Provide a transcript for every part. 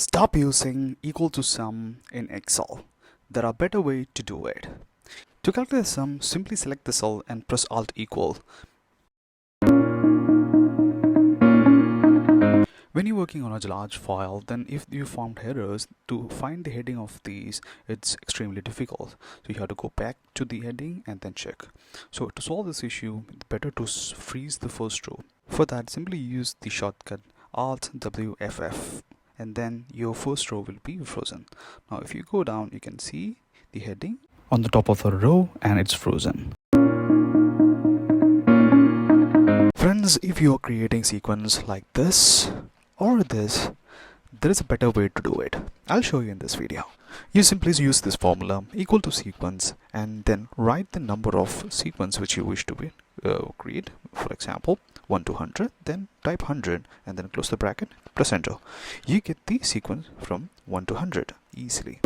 Stop using equal to sum in Excel. There are better ways to do it. To calculate the sum, simply select the cell and press Alt equal. When you're working on a large file, then if you found errors, to find the heading of these, it's extremely difficult. So you have to go back to the heading and then check. So to solve this issue, it's better to freeze the first row. For that, simply use the shortcut Alt WFF. And then your first row will be frozen. Now if you go down, you can see the heading on the top of the row and it's frozen. Friends, if you are creating sequence like this or this, there is a better way to do it. I'll show you in this video. You simply use this formula equal to sequence and then write the number of sequence which you wish to create. For example, 1 to 100, then type 100 and then close the bracket, press enter. You get the sequence from 1 to 100 easily.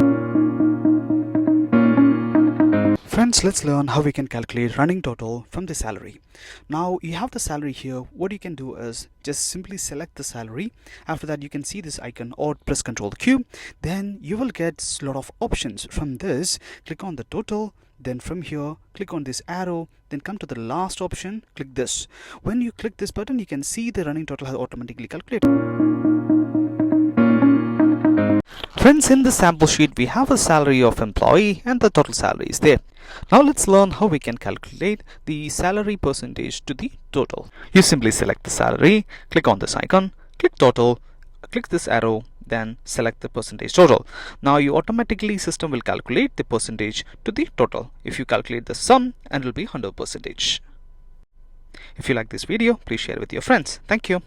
Friends, let's learn how we can calculate running total from the salary. Now you have the salary here. What you can do is just simply select the salary. After that, you can see this icon or press Ctrl Q. Then you will get a lot of options. From this, click on the total. Then from here, click on this arrow, then come to the last option, click this. When you click this button, you can see the running total has automatically calculated. Friends, in the sample sheet, we have a salary of employee and the total salary is there. Now let's learn how we can calculate the salary percentage to the total. You simply select the salary, click on this icon, click total, click this arrow, then select the percentage total. Now you automatically system will calculate the percentage to the total. If you calculate the sum, and it will be 100%. If you like this video, please share with your friends. Thank you.